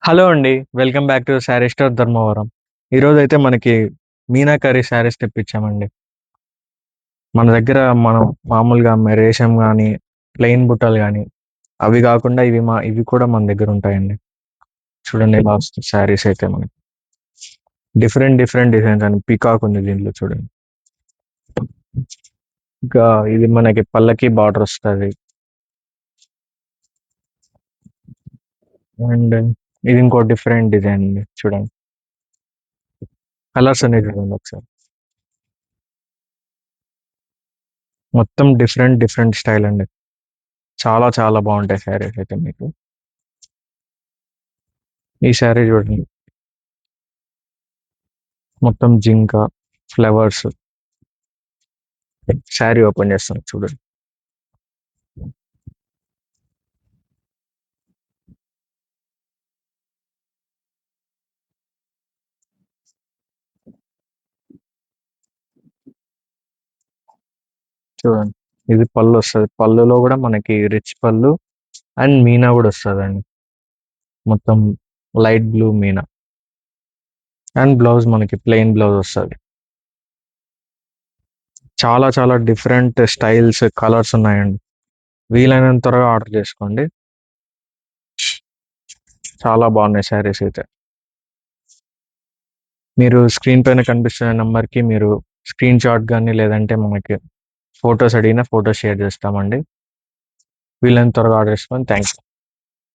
Hello అండి. Welcome back to sari store Dharmavaram. ఈరోజైతే మనకి మీనాకరి శారీస్ తెప్పించామండి. మన దగ్గర మనం మామూలుగా రేషం గానీ, ప్లెయిన్ బుట్టలు గానీ, అవి గాకుండా ఇవి కూడా మన దగ్గర ఉంటాయండి. చూడండి ఇలా వస్తాయి శారీస్ అయితే మనకి. డిఫరెంట్ డిఫరెంట్ డిజైన్స్ అండి. పీకాక్ ఉంది దీంట్లో చూడండి. ఇంకా ఇది మనకి పల్లకి బార్డర్ వస్తది. అండ్ ఇది ఇంకో డిఫరెంట్ డిజైన్ అండి చూడండి. కలర్స్ అనేది చూడండి ఒకసారి. మొత్తం డిఫరెంట్ డిఫరెంట్ స్టైల్ అండి. చాలా చాలా బాగుంటాయి శారీస్ అయితే మీకు. ఈ శారీ చూడండి. మొత్తం జింక, ఫ్లవర్స్. శారీ ఓపెన్ చేస్తాను చూడండి. చూడండి. ఇది పళ్ళు వస్తది. పళ్ళులో కూడా మనకి రిచ్ పళ్ళు అండ్ మీనా కూడా వస్తదండి. మొత్తం light blue Meena. And blouse మనకి ప్లెయిన్ బ్లౌజ్ వస్తది. చాలా చాలా డిఫరెంట్ స్టైల్స్, కలర్స్ ఉన్నాయండి. వీలైనంత త్వరగా ఆర్డర్ చేసుకోండి. చాలా బాగున్నాయి శారీస్ అయితే. మీరు స్క్రీన్ పైన కనిపిస్తున్న నంబర్‌కి మీరు స్క్రీన్ షాట్ గాని లేదంటే మనకి ఫోటోస్ అడిగినా ఫోటోస్ షేర్ చేస్తామండి. వీలైనంత త్వరగా ఆర్డర్ చేసుకోండి. థాంక్స్.